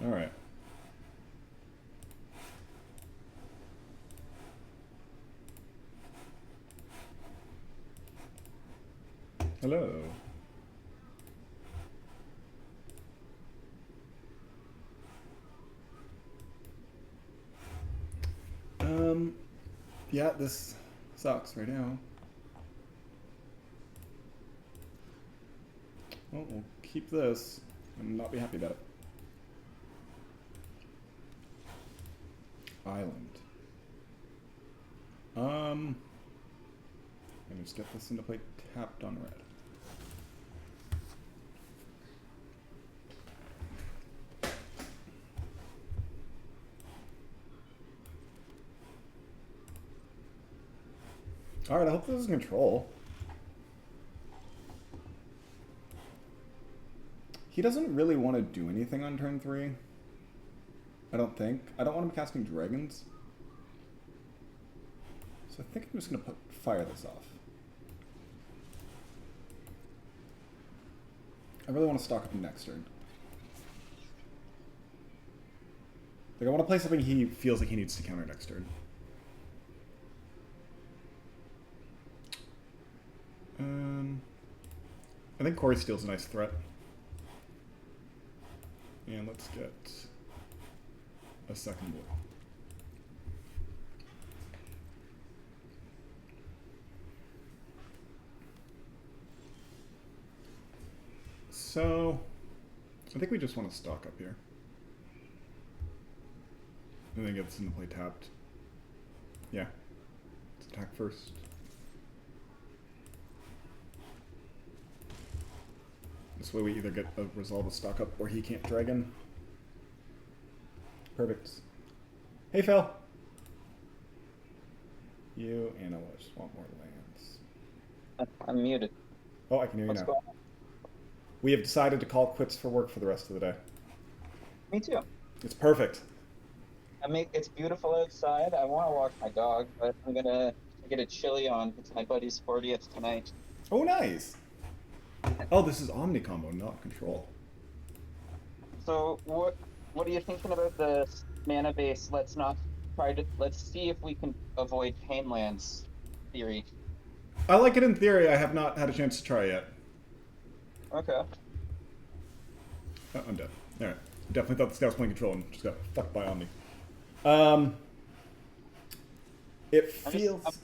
Alright. Hello. Yeah, this sucks right now. Well, we'll keep this and not be happy about it. Island. Let me just get this into play tapped on red. Alright, I hope this is control. He doesn't really want to do anything on turn 3. I don't think. I don't want him casting dragons. So I think I'm just going to fire this off. I really want to stock up next turn. Like, I want to play something he feels like he needs to counter next turn. I think Corey Steel's a nice threat. And let's get a second blue. So, I think we just want to stock up here. And then get this into play tapped. Yeah. Let's attack first. This way we either get a resolve of stock up or he can't dragon. Perfect. Hey Phil! You and I just want more lands. I'm muted. Oh, I can hear you now. We have decided to call quits for work for the rest of the day. Me too. It's perfect. It's beautiful outside. I want to walk my dog, but I'm gonna get a chili on. It's my buddy's 40th tonight. Oh, nice! Oh, this is Omni combo, not control. So what are you thinking about the mana base? Let's see if we can avoid Painlands theory. I like it in theory. I have not had a chance to try yet. Okay. Oh, I'm dead. Alright. Definitely thought this guy was playing control and just got fucked by Omni. It feels...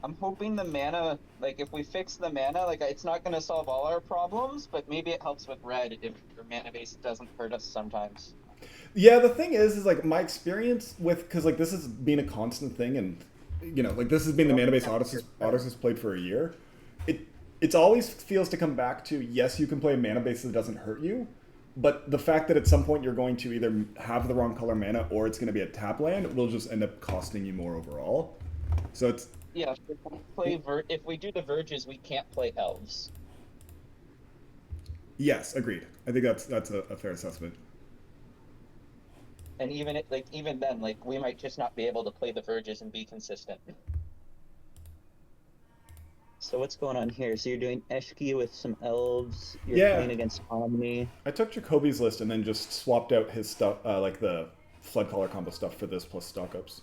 I'm hoping the mana, like, if we fix the mana, like, it's not going to solve all our problems, but maybe it helps with red if your mana base doesn't hurt us sometimes. Yeah, the thing is like, my experience with... Because, like, this has been a constant thing, and, you know, like, this has been the mana base Odyssey has played for a year. It always feels to come back to, yes, you can play a mana base that doesn't hurt you, but the fact that at some point you're going to either have the wrong color mana or it's going to be a tap land will just end up costing you more overall. So it's... Yeah, if we do the Verges, we can't play Elves. Yes, agreed. I think that's a fair assessment. And even then, like, we might just not be able to play the Verges and be consistent. So what's going on here? So you're doing Eshki with some Elves. You're playing against Omni. I took Jacoby's list and then just swapped out his stuff, like the Flood Collar combo stuff for this plus stock ups.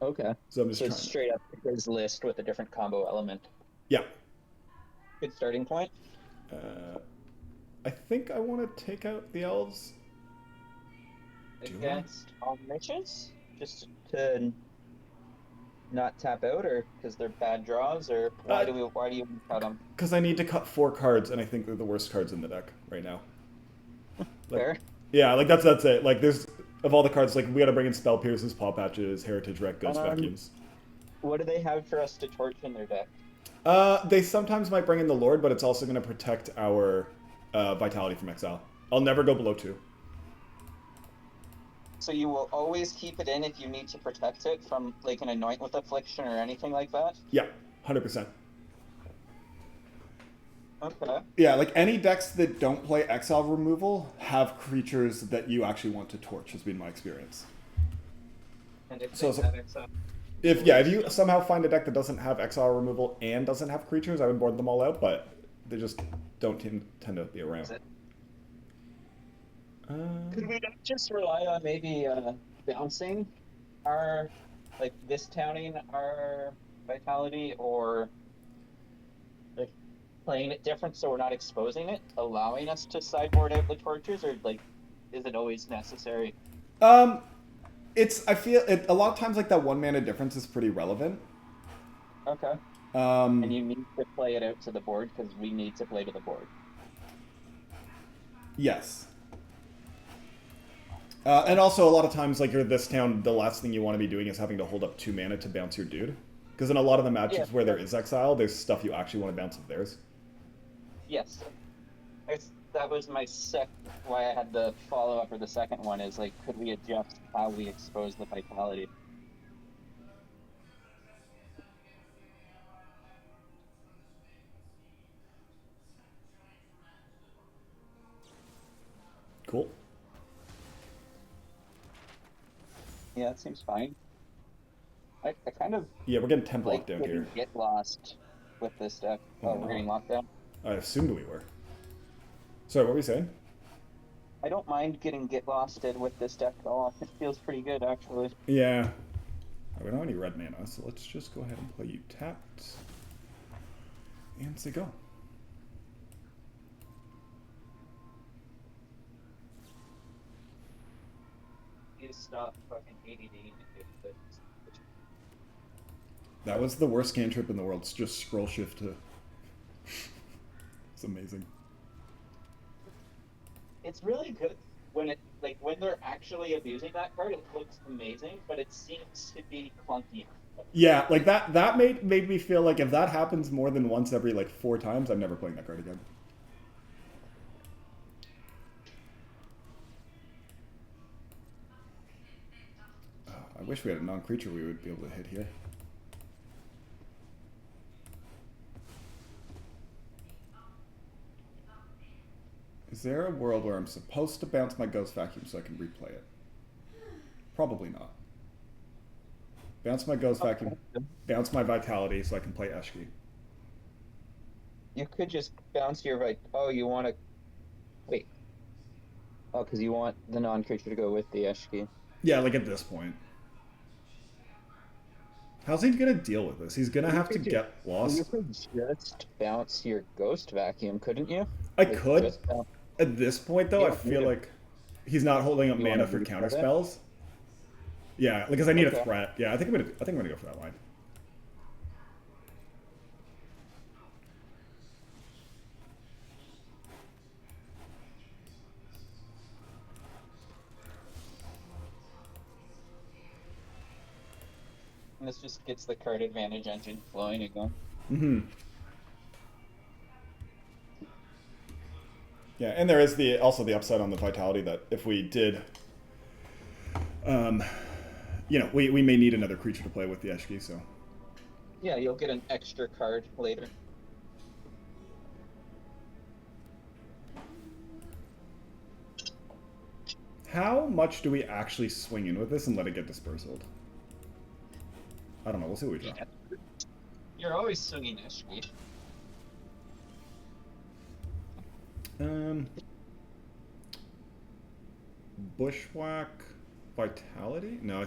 Okay. So I'm just it's straight up his list with a different combo element. Yeah. Good starting point. I think I want to take out the Elves. Against Omniscience? Just to not tap out, or because they're bad draws, or why do you cut them? Because I need to cut 4 cards, and I think they're the worst cards in the deck right now. Fair. Yeah, like that's it. Like there's of all the cards, like we got to bring in Spell Pierces, Paw Patches, Heritage Wreck, Ghost Vacuums. What do they have for us to torch in their deck? They sometimes might bring in the Lord, but it's also going to protect our Vitality from exile. I'll never go below 2. So you will always keep it in if you need to protect it from, like, an Anoint with Affliction or anything like that? Yeah, 100%. Okay. Yeah, like any decks that don't play exile removal have creatures that you actually want to torch, has been my experience. And if they have exile? If you somehow find a deck that doesn't have exile removal and doesn't have creatures, I would board them all out, but they just don't tend to be around. Could we not just rely on maybe bouncing our, like discounting our vitality, or like playing it different so we're not exposing it, allowing us to sideboard out the tortures, or like is it always necessary? Um, I feel it a lot of times like that 1 mana difference is pretty relevant. Okay. And Um, you need to play it out to the board because we need to play to the board. yes. Okay. And also, a lot of times, like you're this town, the last thing you want to be doing is having to hold up 2 mana to bounce your dude. Because in a lot of the Yeah. matchups where there is exile, there's stuff you actually want to bounce of theirs. Yes. That was my why I had the follow up, or the second one is like, could we adjust how we expose the vitality? Cool. Yeah, that seems fine. I kind of Yeah, we're getting temp like locked down getting here. get lost with this deck. Oh, Oh, we're we're getting not. locked down. I assumed we were. Sorry, what were you saying? I don't mind getting get losted with this deck at all. It feels pretty good actually. Yeah. We don't have any red mana, so let's just go ahead and play you tapped. And say go. You just stop fucking ADD. That was the worst cantrip in the world. It's just scroll shift to. It's amazing. It's really good when it when they're actually abusing that card. It looks amazing, but it seems to be clunky. Yeah, like that made me feel like if that happens more than once every like 4 times, I'm never playing that card again. I wish we had a non-creature we would be able to hit here. Is there a world where I'm supposed to bounce my Ghost Vacuum so I can replay it? Probably not. Bounce my Ghost Vacuum, bounce my Vitality so I can play Eshki. You could just bounce your Oh, you want to wait? Oh, because you want the non-creature to go with the Eshki. Yeah, like at this point. How's he gonna deal with this? He's gonna have to get You lost. could just bounce your Ghost Vacuum, couldn't you? I Like, could. just bounce. At this point, though, You I don't need feel it. like he's not holding up You want mana to for reset counter it? spells. Yeah, because I need a Okay. threat. Yeah, I think I'm gonna go for that line. And this just gets the card advantage engine flowing again. Mm-hmm. Yeah, and there is also the upside on the Vitality that if we did, we may need another creature to play with the Eshki, so. Yeah, you'll get an extra card later. How much do we actually swing in with this and let it get dispersed? I don't know. We'll see what we draw. You're always swinging Eshki. Bushwhack, Vitality? No,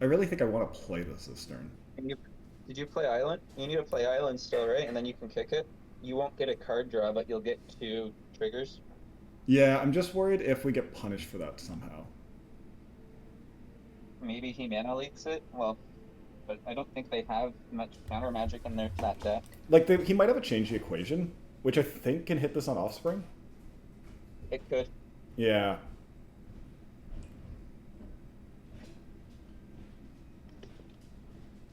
I really think I want to play this turn. Did you play Island? You need to play Island still, right? And then you can kick it. You won't get a card draw, but you'll get 2 triggers. Yeah, I'm just worried if we get punished for that somehow. Maybe he mana leaks it. Well, but I don't think they have much counter magic in that deck. Like, he might have a change the equation, which I think can hit this on Offspring. It could. Yeah.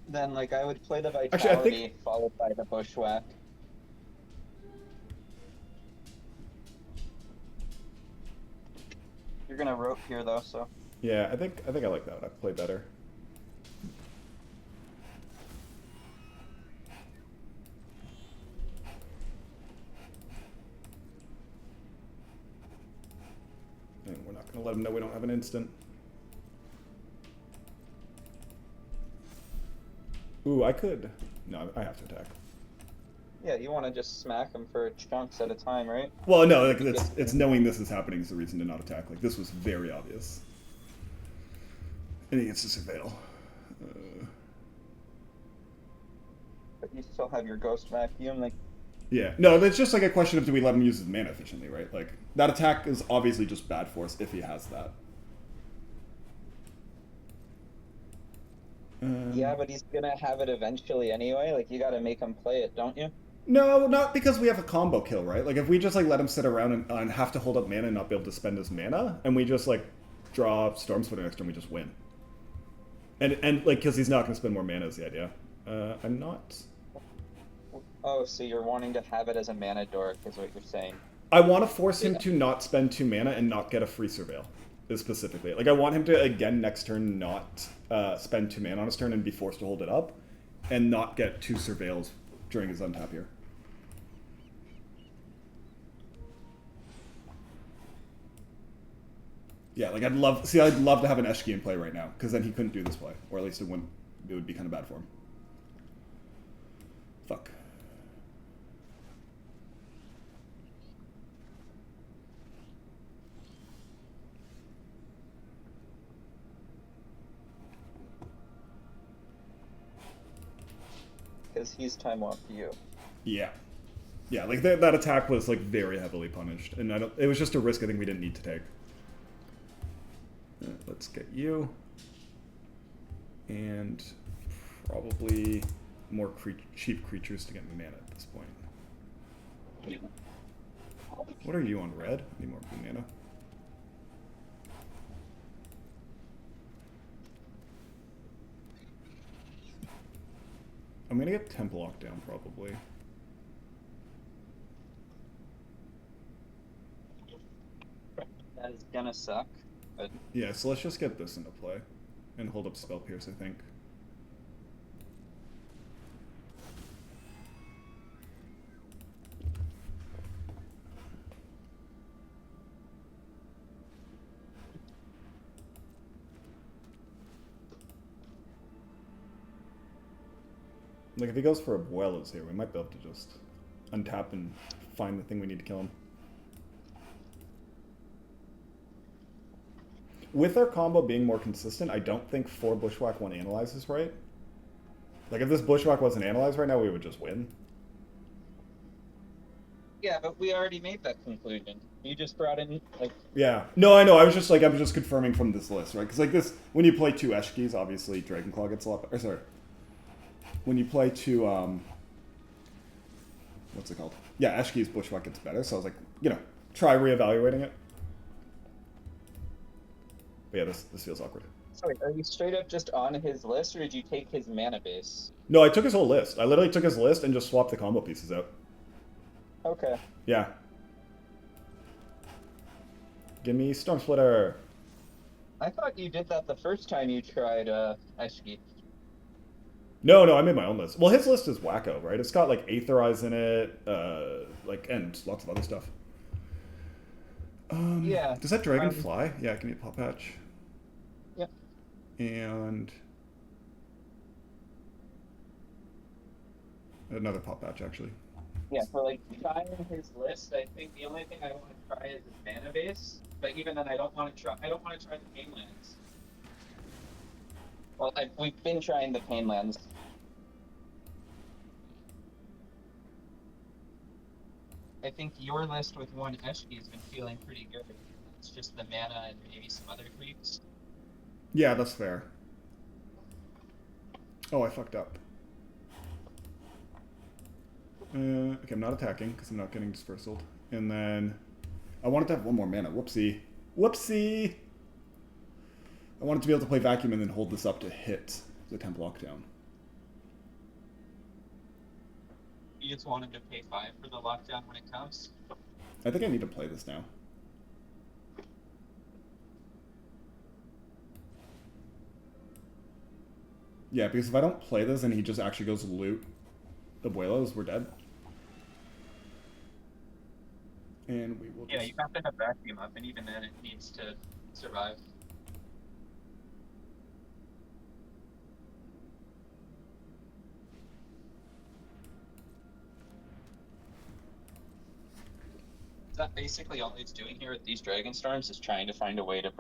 Then, I would play the Vitality, Actually, I think followed by the Bushwhack. You're gonna rope here, though, so... Yeah, I think I like that. I play better. And we're not going to let him know we don't have an instant. Ooh, I could. No, I have to attack. Yeah, you want to just smack him for chunks at a time, right? Well, no, And like if he gets it's knowing this is happening is the reason to not attack. Like this was very obvious. And he gets to surveil. but you still have your ghost vacuum, like Yeah, no, it's just like a question of do we let him use his mana efficiently, right? Like that attack is obviously just bad for us if he has that. yeah, but he's gonna have it eventually anyway. Like you got to make him play it, don't you? No, not because we have a combo kill, right? Like if we just like let him sit around and have to hold up mana and not be able to spend his mana, and we just like draw Stormsplitter next turn, we just win. And like because he's not going to spend more mana is the idea. I'm not. Oh, so you're wanting to have it as a mana dork, is what you're saying. I want to force him Yeah. to not spend 2 mana and not get a free surveil. Is specifically like I want him to again next turn not spend 2 mana on his turn and be forced to hold it up, and not get 2 surveils during his untap here. Yeah, like I'd love to have an Eshki in play right now because then he couldn't do this play, or at least it wouldn't. It would be kind of bad for him. Fuck. Because he's time off to you. Yeah, yeah. Like that attack was like very heavily punished, and it was just a risk I think we didn't need to take. Let's get you, and probably more cheap creatures to get mana at this point. What are you on red? I need more blue mana. I'm gonna get Temple locked down probably. That is gonna suck. But Yeah, so let's just get this into play and hold up Spell Pierce, I think. Like if he goes for Abuelas here, we might be able to just untap and find the thing we need to kill him. With our combo being more consistent, I don't think 4 Bushwhack 1 Analyze is right. Like if this Bushwhack wasn't analyzed right now, we would just win. yeah, but we already made that conclusion. You just brought in like Yeah. No, I know. I was just confirming from this list, right? Because like this, when you play 2 Eshkis, obviously Dragonclaw gets a lot. Or sorry, when you play 2, what's it called? Yeah, Eshki's Bushwhack gets better. So I was like, try reevaluating it. But yeah, this feels awkward. sorry, are you straight up just on his list or did you take his mana base? No, I took his whole list. I literally took his list and just swapped the combo pieces out. Okay. Yeah. Give me Storm Splitter. I thought you did that the first time you tried Eshki. No, I made my own list. Well, his list is wacko, right? It's got like Aetherize in it, and lots of other stuff. Yeah. Does that dragon fly? Yeah, give me a Pop Patch. Yep. And another Pop Patch, actually. Yeah, for like trying his list, I think the only thing I want to try is his mana base. But even then, I don't want to try the Painlands. Well, we've been trying the Painlands. I think your list with 1 Eshki has been feeling pretty good. It's just the mana and maybe some other tweaks. Yeah, that's fair. Oh, I fucked up. Okay, I'm not attacking because I'm not getting dispersaled. And then I wanted to have 1 more mana. Whoopsie. Whoopsie! I wanted to be able to play Vacuum and then hold this up to hit the Temple Lockdown. You just wanted to pay 5 for the lockdown when it comes? I think I need to play this now. Yeah, because if I don't play this and he just actually goes loot Abuelos, we're dead. And we will just... Yeah, you have to have vacuum up, and even then it needs to survive. that basically all he's doing here with these Dragon Storms is trying to find a way to.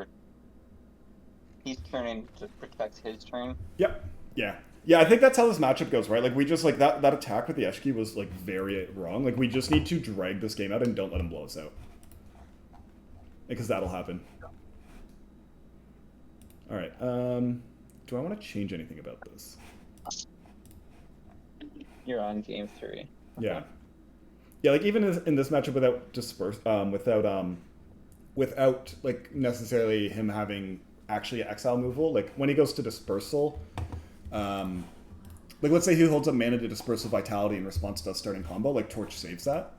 He's turning to protect his turn. Yep. Yeah. Yeah, I think that's how this matchup goes, right? Like, we just, like, that attack with the Eshki was, like, very wrong. Like, we just need to drag this game out and don't let him blow us out. Because that'll happen. Alright, do I want to change anything about this? You're on game 3. Okay. Yeah. Yeah, like, even in this matchup without, like, necessarily him having actually exile removal, like, when he goes to Dispersal, like, let's say he holds up mana to Dispersal Vitality in response to us starting combo, like, Torch saves that.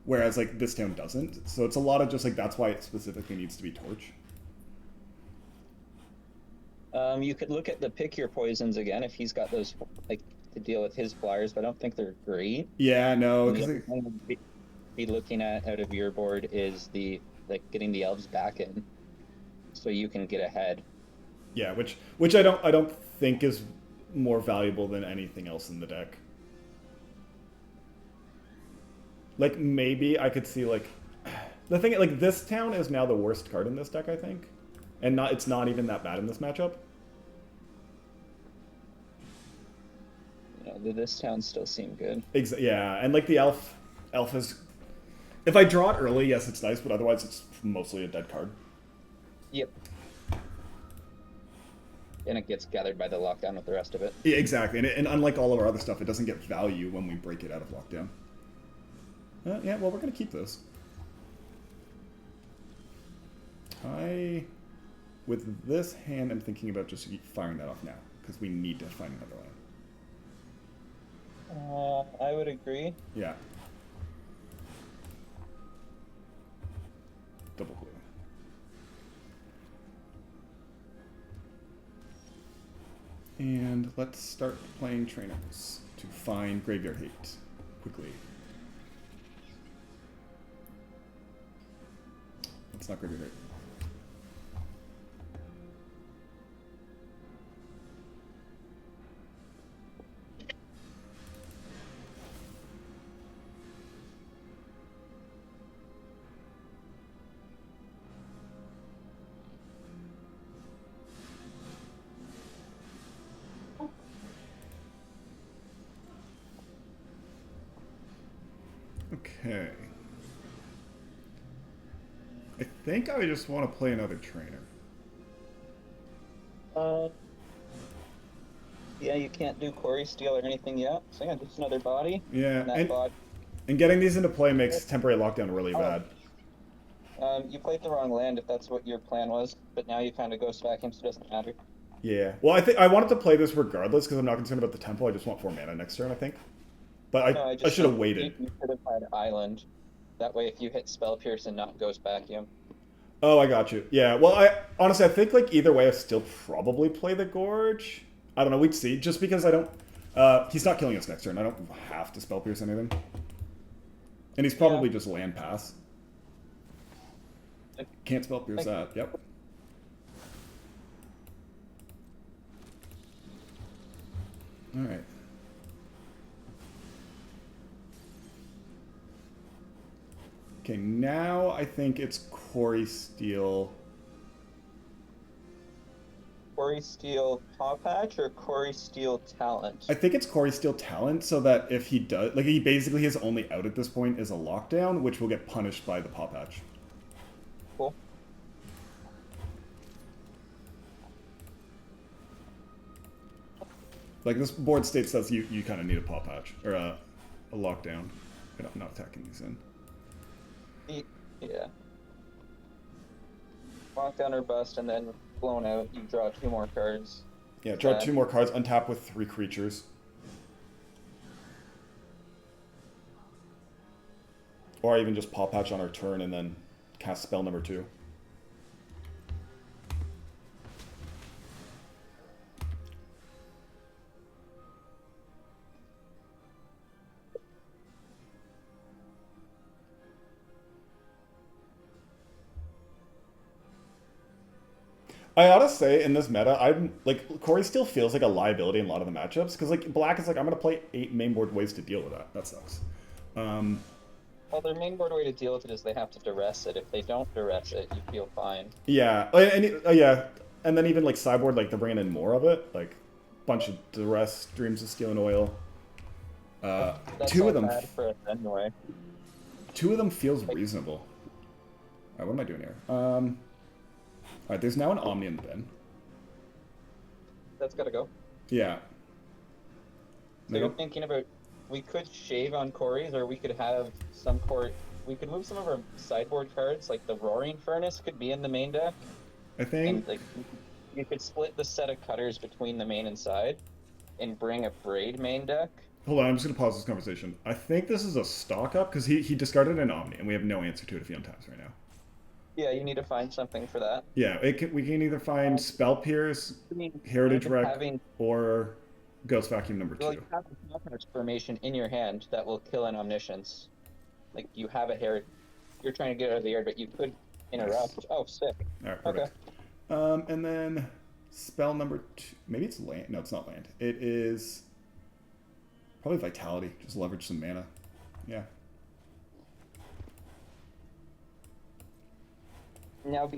Whereas, like, this town doesn't. So it's a lot of just, like, that's why it specifically needs to be Torch. You could look at the pick your poisons again if he's got those, like, to deal with his flyers, but I don't think they're great. Yeah, no. The other thing to be looking at out of your board is the, like, getting the elves back in so you can get ahead. Yeah, which I don't think is more valuable than anything else in the deck. Like, maybe I could see, like, the thing, like, this town is now the worst card in this deck, I think, and it's not even that bad in this matchup. You know, this town still seemed good. Yeah, and like the elf is, if I draw it early, yes, it's nice, but otherwise it's mostly a dead card. Yep. And it gets gathered by the lockdown with the rest of it. Yeah, exactly, and unlike all of our other stuff, it doesn't get value when we break it out of lockdown. Yeah, well, we're going to keep this. With this hand, I'm thinking about just firing that off now, because we need to find another land. I would agree. Yeah. Double blue. And let's start playing trainers to find Graveyard Hate quickly. It's not Graveyard Hate. Okay. I think I just want to play another trainer. Yeah, you can't do Quarry Steel or anything yet. So yeah, just another body. Yeah, And and getting these into play makes temporary lockdown really bad. You played the wrong land if that's what your plan was, but now you kind of ghost vacuum, so it doesn't matter. Yeah. Well, I think I wanted to play this regardless because I'm not concerned about the tempo. I just want 4 mana next turn, I think. But I should have waited. You should have had Island. That way, if you hit Spell Pierce and not Ghost Vacuum. Oh, I got you. Yeah. Well, honestly, I think like either way, I still probably play the Gorge. I don't know. We'd see. Just because I don't. He's not killing us next turn. I don't have to Spell Pierce anything. And he's probably just land pass. Can't Spell Pierce that. Yep. All right. Okay, now I think it's Quarry Steel. Quarry Steel Paw Patch or Quarry Steel Talent? I think it's Quarry Steel Talent, so that if he does, like, he basically his only out at this point is a lockdown, which will get punished by the Paw Patch. Cool. Like, this board state says you kind of need a Paw Patch, or a lockdown. I'm not attacking these in. Yeah. Lockdown or bust, and then blown out, you draw 2 more cards. Yeah, draw 2 more cards, untap with 3 creatures. Or I even just Paw Patch on our turn and then cast spell number 2. I ought to say, in this meta, I'm like, Corey still feels like a liability in a lot of the matchups because like black is like, I'm gonna play 8 main board ways to deal with that. That sucks. Well, their main board way to deal with it is they have to duress it. If they don't duress it, you feel fine. Yeah, yeah, and then even like sideboard, like they're bringing in more of it, like bunch of duress, dreams of steel and oil. That's Two all of them, bad for us anyway. two of them feels Like, reasonable. All right, what am I doing here? All right, there's now an Omni in the bin. that's gotta go. Yeah. So you're thinking about we could shave on Corey's, or we could have some Corey. We could move some of our sideboard cards, like the Roaring Furnace, could be in the main deck, I think. and like you could split the set of cutters between the main and side, and bring a Braid main deck. Hold on, I'm just gonna pause this conversation. I think this is a stock up because he discarded an Omni, and we have no answer to it if he untaps right now. Yeah, you need to find something for that. Yeah, we can either find Spell Pierce, I mean, Heritage even Wreck, having or Ghost Vacuum number well, 2. you have a Confidence formation in your hand that will kill an Omniscience. Like you have a Heritage. You're trying to get out of the yard, but you could interrupt. Nice. Oh, sick. All right, perfect. Okay. And then spell number 2. Maybe it's land. No, it's not land. It is probably Vitality. Just leverage some mana. Yeah. Now,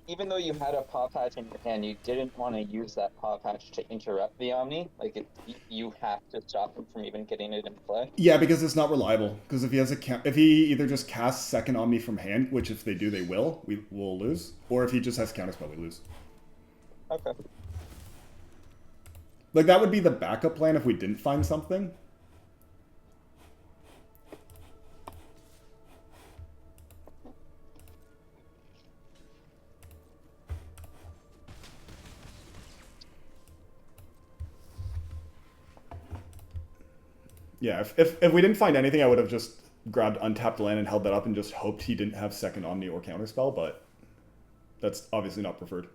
even though you had a paw patch in your hand, you didn't want to use that paw patch to interrupt the Omni. Like, you have to stop him from even getting it in play. Yeah, because it's not reliable. Because if he has if he either just casts second Omni from hand, which if they do they will, we will lose, or if he just has counterspell, we lose. Okay. Like that would be the backup plan if we didn't find something. Yeah, if we didn't find anything, I would have just grabbed untapped land and held that up and just hoped he didn't have second Omni or counterspell, but that's obviously not preferred.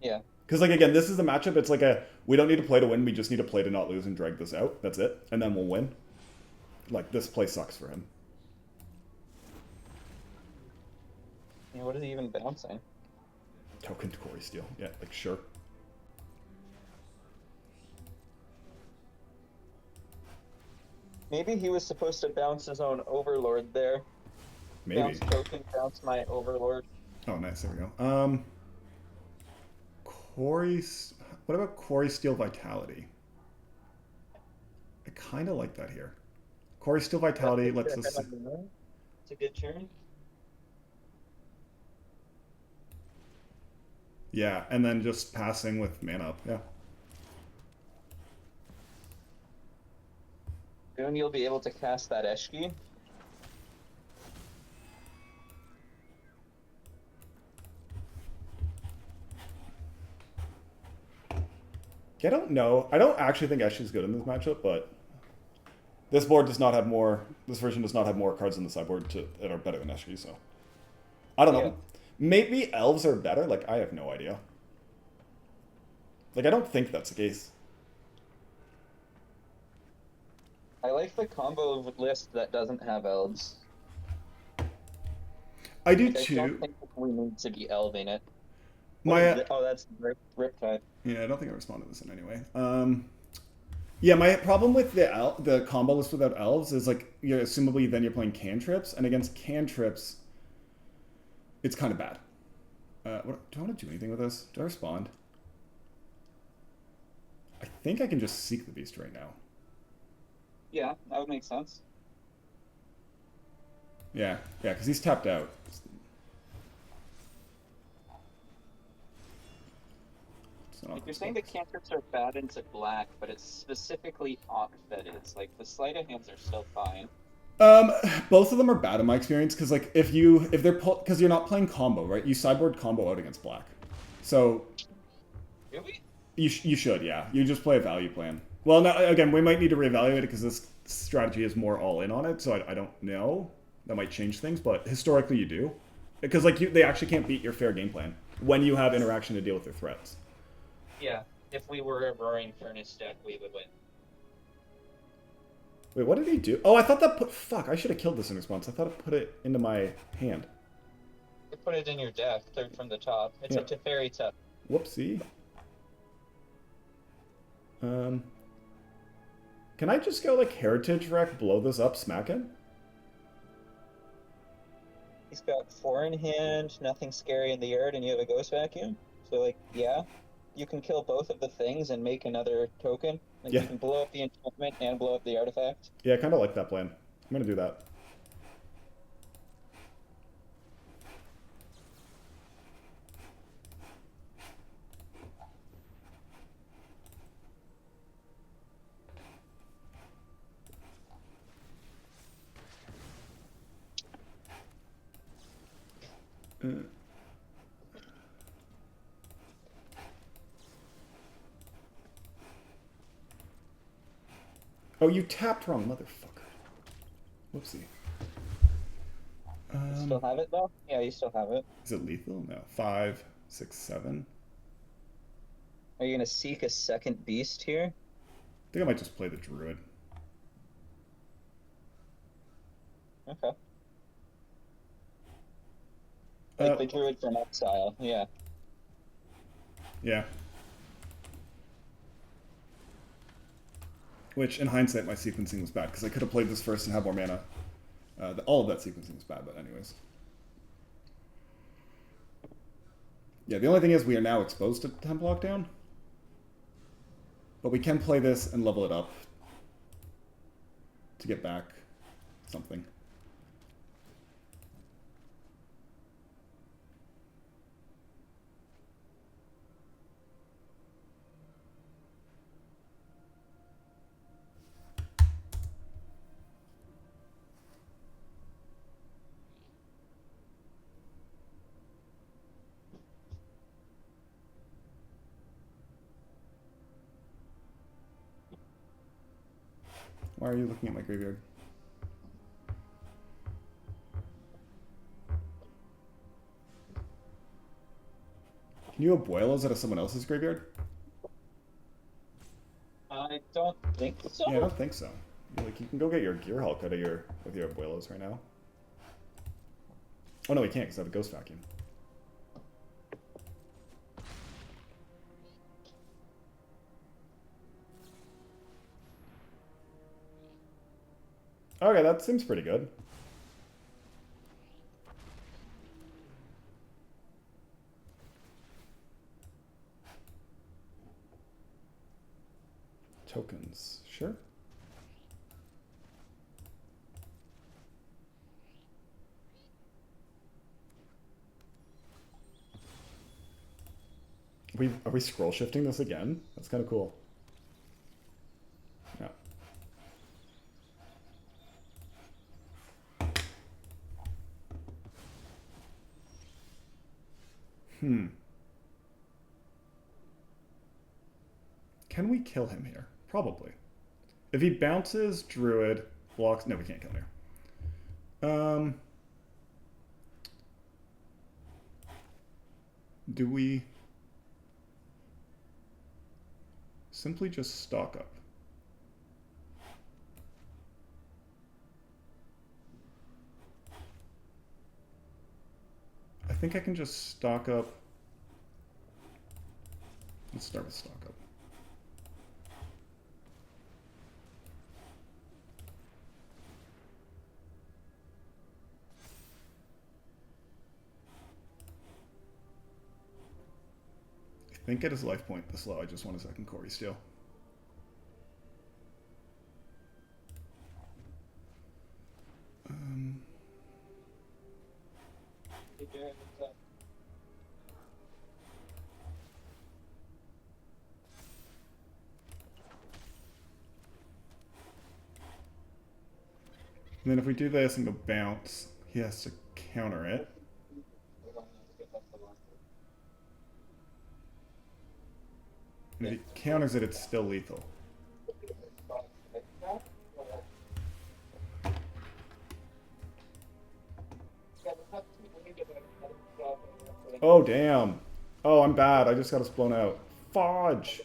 Yeah. Because, like, again, this is the matchup. It's like we don't need to play to win. We just need to play to not lose and drag this out. That's it. And then we'll win. Like, this play sucks for him. Yeah, what is he even bouncing? Token to Corey Steele. Yeah, like, sure. Maybe he was supposed to bounce his own Overlord there. Maybe. Bounce token, bounce my Overlord. Oh, nice. There we go. Corey... What about Corey Steele Vitality? I kind of like that here. Corey Steele Vitality lets us... It's a good turn. Yeah, and then just passing with mana up. Yeah. Soon you'll be able to cast that Eshki. I don't know. I don't actually think Eshki's good in this matchup, but this board does not have more. This version does not have more cards in the sideboard that are better than Eshki. So I don't know. Yeah. Maybe Elves are better. Like I have no idea. Like I don't think that's the case. I like the combo list that doesn't have Elves. I do I too. don't think we need to be elving it. My Oh, that's Riptide. yeah, I don't think I responded to this in any way. Yeah, my problem with the combo list without Elves is like assumably then you're playing cantrips, and against cantrips, it's kind of bad. Do I want to do anything with this? Do I respond? I think I can just Seek the Beast right now. Yeah, that would make sense. Yeah, because he's tapped out. If you're saying the cantrips are bad into black, but it's specifically Ock that is. Like, the sleight of hands are still fine. Both of them are bad in my experience, because like if they're because you're not playing combo, right? You sideboard combo out against black, so Really? you should, yeah. You just play a value plan. Well, now again, we might need to reevaluate it because this strategy is more all in on it, so I don't know. That might change things, but historically you do, because like they actually can't beat your fair game plan when you have interaction to deal with their threats. Yeah. If we were a Roaring Furnace deck, we would win. Wait, what did he do? Oh, I thought that fuck, I should have killed this in response. I thought it put it into my hand. You put it in your deck, third from the top. It's a Teferi Tuck. Whoopsie. Can I just go like Heritage Wreck, blow this up, smack it? He's got 4 in hand, nothing scary in the yard, and you have a ghost vacuum. So like, yeah, you can kill both of the things and make another token. Like Yeah, you can blow up the enchantment and blow up the artifact. yeah, I kind of like that plan. I'm gonna do that. Oh, you tapped wrong, motherfucker. Whoopsie. You still have it though? Yeah, you still have it. Is it lethal? No. 5, 6, 7. Are you gonna seek a second beast here? I think I might just play the druid. Okay. Like Uh, the druid from exile, yeah. yeah. Which, in hindsight, my sequencing was bad because I could have played this first and had more mana. All of that sequencing was bad, but anyways. Yeah, the only thing is we are now exposed to Temp Lockdown. But we can play this and level it up to get back something. Why are you looking at my graveyard? Can you abuelos out of someone else's graveyard? I don't think so. Yeah, I don't think so. Like you can go get your Gear Hulk out of your with your abuelos right now. Oh no, we can't because I have a Ghost Vacuum. Okay, that seems pretty good. Tokens, sure. Are we scroll shifting this again? That's kind of cool. Yeah. Can we kill him here? Probably. If he bounces, Druid, blocks... No, we can't kill him here. Do we simply just stock up? I think I can just stock up. Let's start with stock up. I think at his life point this low, I just want a second Corey Steel. And then if we do this and go bounce, he has to counter it. And if he counters it, it's still lethal. Oh, damn. Oh, I'm bad. I just got us blown out. Fudge.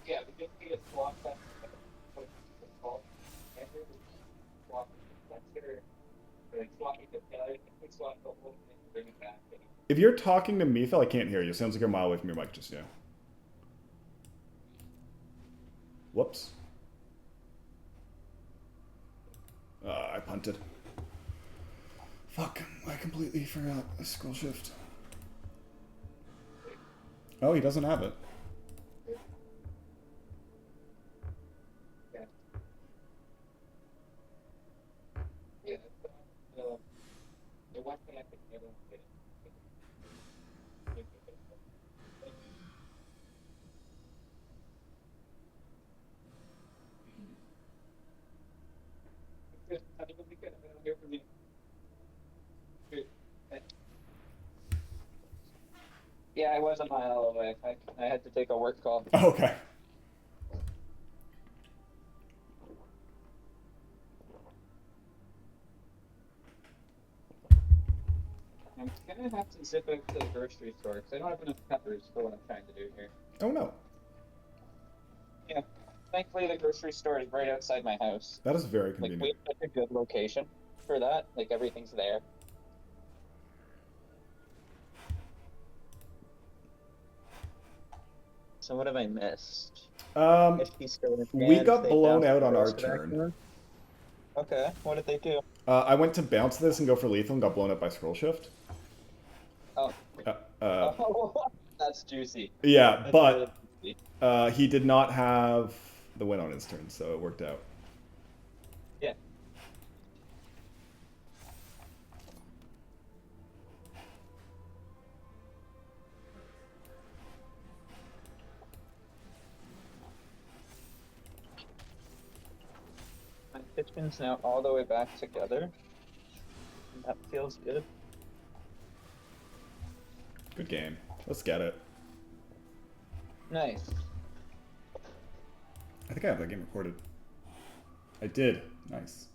Yeah, we just need a swap that swap the failure, we swap the whole thing, bring it back. If you're talking to me, Phil, I can't hear you. Sounds like you're a mile away from your mic just now. Whoops. I punted. Fuck, I completely forgot a scroll shift. Oh, he doesn't have it. Yeah. Yeah. The one thing I could never get. Good. Have a good weekend. I don't hear from you. Good. Yeah, I was a mile away. I had to take a work call. Oh, okay. I'm gonna have to zip out to the grocery store because I don't have enough peppers for what I'm trying to do here. Oh no. Yeah. Thankfully, the grocery store is right outside my house. That is very Like, we convenient. have such a good location for that. Like, everything's there. So what have I missed? Eshki still in We command. got They blown bounced out the on our roast back turn. to them. Okay, what did they do? I went to bounce this and go for lethal and got blown up by scroll shift. Oh, oh, that's juicy. Yeah, That's really but juicy. he did not have the win on his turn, so it worked out. Yeah. My kitchen's now all the way back together. And that feels good. Good game. Let's get it. Nice. I think I have that game recorded. I did. Nice.